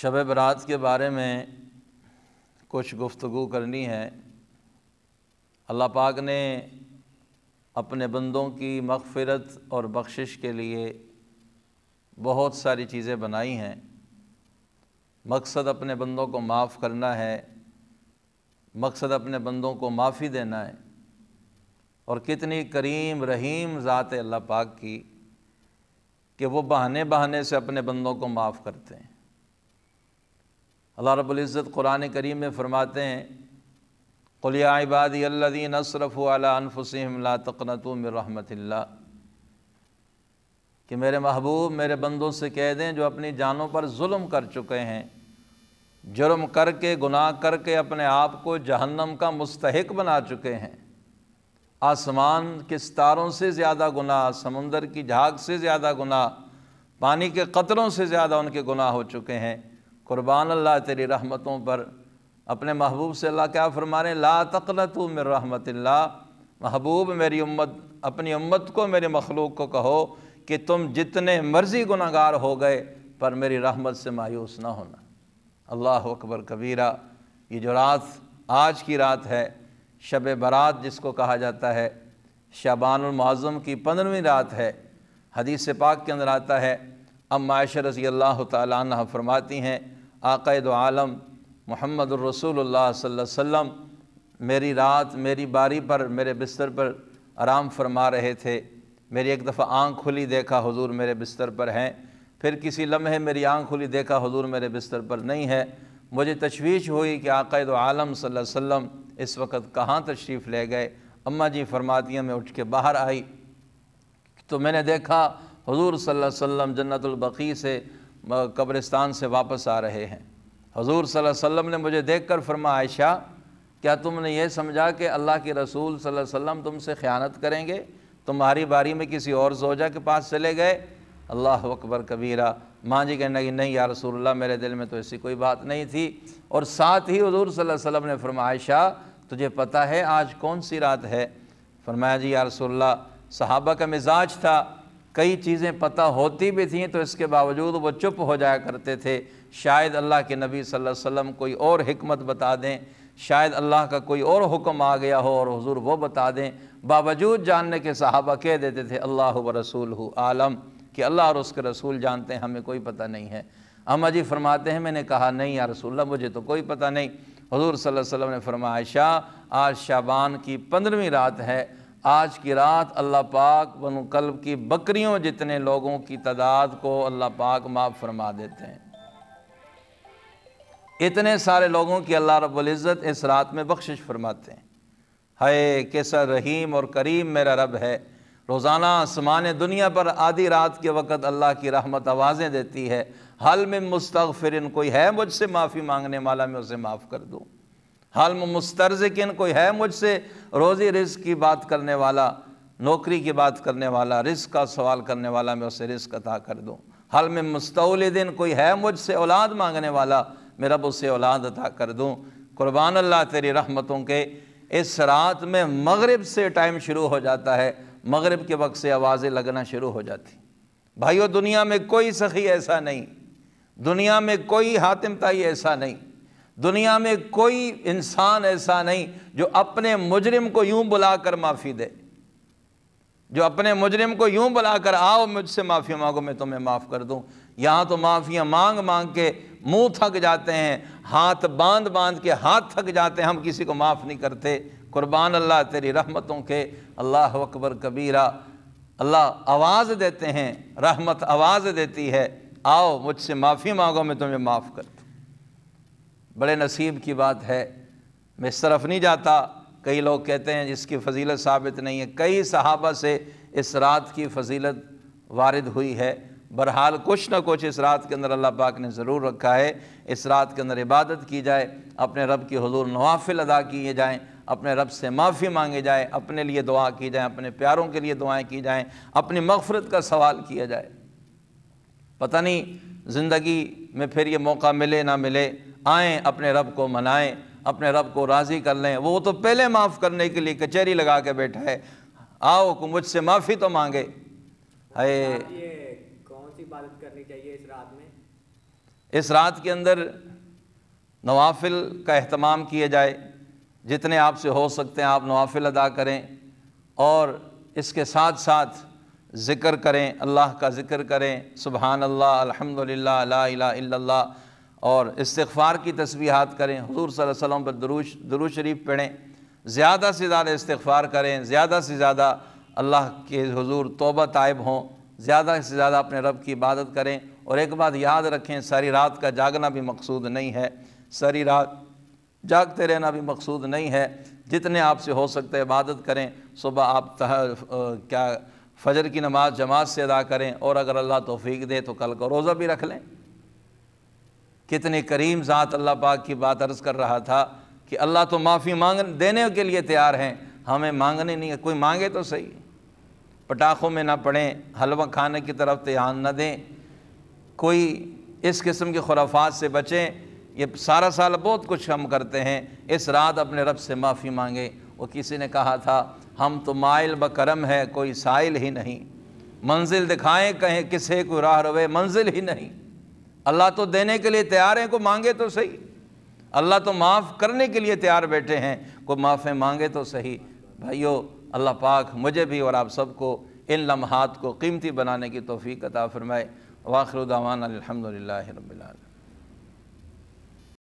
شب برات کے بارے میں کچھ گفتگو کرنی ہے۔ اللہ پاک نے اپنے بندوں کی مغفرت اور بخشش کے لیے بہت ساری چیزیں بنائی ہیں۔ مقصد اپنے بندوں کو معاف کرنا ہے، مقصد اپنے بندوں کو معافی دینا ہے۔ اور کتنی کریم رحیم ذات ہے اللہ پاک کی کہ وہ بہانے بہانے سے اپنے بندوں کو معاف کرتے ہیں۔ اللہ رب العزت قرآن کریم میں فرماتے ہیں قُلْ يَا عِبَادِيَ الَّذِينَ أَسْرَفُوا عَلَىٰ أَنفُسِهِمْ لَا تَقْنَطُوا مِن رَحْمَةِ اللَّهِ، کہ میرے محبوب میرے بندوں سے کہہ دیں جو اپنی جانوں پر ظلم کر چکے ہیں، جرم کر کے گناہ کر کے اپنے آپ کو جہنم کا مستحق بنا چکے ہیں، آسمان کے ستاروں سے زیادہ گناہ، سمندر کی جھاگ سے زیادہ گناہ، پانی کے قطروں سے زیادہ ان کے گناہ ہو چکے ہیں، قربان اللہ تیری رحمتوں پر۔ اپنے محبوب سے اللہ کیا فرما رہے ہیں؟ لا تقنطوا من رحمت اللہ، محبوب میری امت، اپنی امت کو، میرے مخلوق کو کہو کہ تم جتنے مرضی گناہگار ہو گئے پر میری رحمت سے مایوس نہ ہونا۔ اللہ اکبر کبیرہ۔ یہ جو رات آج کی رات ہے، شب برات جس کو کہا جاتا ہے، شعبان المعظم کی 15ویں رات ہے۔ حدیث پاک کے اندر آتا ہے، ام عائشہ رضی اللہ تعالیٰ عنہ فرماتی ہیں آقا دو عالم محمد الرسول اللہ صلی اللہ علیہ وسلم میری رات میری باری پر میرے بستر پر آرام فرما رہے تھے، میری ایک دفعہ آنکھ کھلی، دیکھا حضور میرے بستر پر ہیں، پھر کسی لمحے میری آنکھ کھلی، دیکھا حضور میرے بستر پر نہیں ہے۔ مجھے تشویش ہوئی کہ آقا دو عالم صلی اللہ علیہ وسلم اس وقت کہاں تشریف لے گئے۔ اماں جی فرماتی ہیں میں اٹھ کے باہر آئی تو میں نے دیکھا حضور صلی اللہ علیہ وسلم جنت البقیع سے قبرستان سے واپس آ رہے ہیں۔ حضور صلی اللہ علیہ وسلم نے مجھے دیکھ کر فرمایا عائشہ کیا تم نے یہ سمجھا کہ اللہ کے رسول صلی اللہ علیہ وسلم تم سے خیانت کریں گے؟ تمہاری باری میں کسی اور زوجہ کے پاس چلے گئے؟ اللہ اکبر کبیرہ۔ ماں جی کہنے لگی نہیں یا رسول اللہ میرے دل میں تو ایسی کوئی بات نہیں تھی۔ اور ساتھ ہی حضور صلی اللہ علیہ وسلم نے فرمایا عائشہ تجھے پتہ ہے آج کون سی رات ہے؟ فرمایا جی یا رسول اللہ۔ صحابہ کا مزاج تھا، کئی چیزیں پتہ ہوتی بھی تھیں تو اس کے باوجود وہ چپ ہو جایا کرتے تھے، شاید اللہ کے نبی صلی اللہ علیہ وسلم کوئی اور حکمت بتا دیں، شاید اللہ کا کوئی اور حکم آ گیا ہو اور حضور وہ بتا دیں۔ باوجود جاننے کے صحابہ کہہ دیتے تھے اللہ و رسولہ عالم، کہ اللہ اور اس کے رسول جانتے ہیں، ہمیں کوئی پتہ نہیں ہے۔ اماں جی فرماتے ہیں میں نے کہا نہیں یا رسول اللہ مجھے تو کوئی پتہ نہیں۔ حضور صلی اللہ علیہ وسلم نے فرمایا عائشہ آج شعبان کی 15ویں رات ہے، آج کی رات اللہ پاک بنو کلب کی بکریوں جتنے لوگوں کی تعداد کو اللہ پاک معاف فرما دیتے ہیں۔ اتنے سارے لوگوں کی اللہ رب العزت اس رات میں بخشش فرماتے ہیں۔ ہائے کیسا رحیم اور کریم میرا رب ہے، روزانہ آسمان دنیا پر آدھی رات کے وقت اللہ کی رحمت آوازیں دیتی ہے، حل من مستغفرن، کوئی ہے مجھ سے معافی مانگنے والا میں اسے معاف کر دوں، حل من مسترزقن، کوئی ہے مجھ سے روزی رزق کی بات کرنے والا، نوکری کی بات کرنے والا، رزق کا سوال کرنے والا میں اسے رزق عطا کر دوں، حل من مستولدن، کوئی ہے مجھ سے اولاد مانگنے والا میں رب اسے اولاد عطا کر دوں۔ قربان اللہ تیری رحمتوں کے۔ اس رات میں مغرب سے ٹائم شروع ہو جاتا ہے، مغرب کے وقت سے آوازیں لگنا شروع ہو جاتی۔ بھائیو دنیا میں کوئی سخی ایسا نہیں، دنیا میں کوئی حاتم تائی ایسا نہیں، دنیا میں کوئی انسان ایسا نہیں جو اپنے مجرم کو یوں بلا کر معافی دے، جو اپنے مجرم کو یوں بلا کر آؤ مجھ سے معافی مانگو میں تمہیں معاف کر دوں۔ یہاں تو معافیاں مانگ مانگ کے منہ تھک جاتے ہیں، ہاتھ باندھ باندھ کے ہاتھ تھک جاتے ہیں، ہم کسی کو معاف نہیں کرتے۔ قربان اللہ تیری رحمتوں کے۔ اللہ اکبر کبیرہ۔ اللہ آواز دیتے ہیں، رحمت آواز دیتی ہے آؤ مجھ سے معافی مانگو میں تمہیں معاف کر دوں۔ بڑے نصیب کی بات ہے۔ میں اس طرف نہیں جاتا، کئی لوگ کہتے ہیں جس کی فضیلت ثابت نہیں ہے، کئی صحابہ سے اس رات کی فضیلت وارد ہوئی ہے۔ بہرحال کچھ نہ کچھ اس رات کے اندر اللہ پاک نے ضرور رکھا ہے۔ اس رات کے اندر عبادت کی جائے، اپنے رب کی حضور نوافل ادا کیے جائیں، اپنے رب سے معافی مانگے جائے، اپنے لیے دعا کی جائیں، اپنے پیاروں کے لیے دعائیں کی جائیں، اپنی مغفرت کا سوال کیا جائے۔ پتہ نہیں زندگی میں پھر یہ موقع ملے نہ ملے، آئیں اپنے رب کو منائیں، اپنے رب کو راضی کر لیں۔ وہ تو پہلے معاف کرنے کے لیے کچہری لگا کے بیٹھا ہے، آؤ کو مجھ سے معافی تو مانگے۔ یہ کون سی عبادت کرنی چاہیے اس رات میں؟ اس رات کے اندر نوافل کا اہتمام کیا جائے، جتنے آپ سے ہو سکتے ہیں آپ نوافل ادا کریں، اور اس کے ساتھ ساتھ ذکر کریں، اللہ کا ذکر کریں، سبحان اللہ، الحمدللہ، لا الہ الا اللہ، اور استغفار کی تسبیحات کریں، حضور صلی اللہ علیہ وسلم پر درود شریف پڑھیں، زیادہ سے زیادہ استغفار کریں، زیادہ سے زیادہ اللہ کے حضور توبہ طائب ہوں، زیادہ سے زیادہ اپنے رب کی عبادت کریں۔ اور ایک بات یاد رکھیں، ساری رات کا جاگنا بھی مقصود نہیں ہے، ساری رات جاگتے رہنا بھی مقصود نہیں ہے، جتنے آپ سے ہو سکتے ہیں عبادت کریں۔ صبح آپ فجر کی نماز جماعت سے ادا کریں، اور اگر اللہ توفیق دے تو کل کا روزہ بھی رکھ لیں۔ کتنے کریم ذات اللہ پاک کی بات عرض کر رہا تھا کہ اللہ تو معافی دینے کے لیے تیار ہیں، ہمیں مانگنے نہیں ہے، کوئی مانگے تو صحیح۔ پٹاخوں میں نہ پڑیں، حلوہ کھانے کی طرف دھیان نہ دیں، کوئی اس قسم کے خرافات سے بچیں۔ یہ سارا سال بہت کچھ ہم کرتے ہیں، اس رات اپنے رب سے معافی مانگیں۔ وہ کسی نے کہا تھا، ہم تو مائل بکرم ہے کوئی سائل ہی نہیں، منزل دکھائیں کہیں کسے کوئی راہ روے منزل ہی نہیں۔ اللہ تو دینے کے لیے تیار ہیں، کوئی مانگے تو صحیح۔ اللہ تو معاف کرنے کے لیے تیار بیٹھے ہیں، کوئی معافی مانگے تو صحیح۔ بھائیو، اللہ پاک مجھے بھی اور آپ سب کو ان لمحات کو قیمتی بنانے کی توفیق عطا فرمائے۔ وآخر دعوانا الحمدللہ رب العالمین۔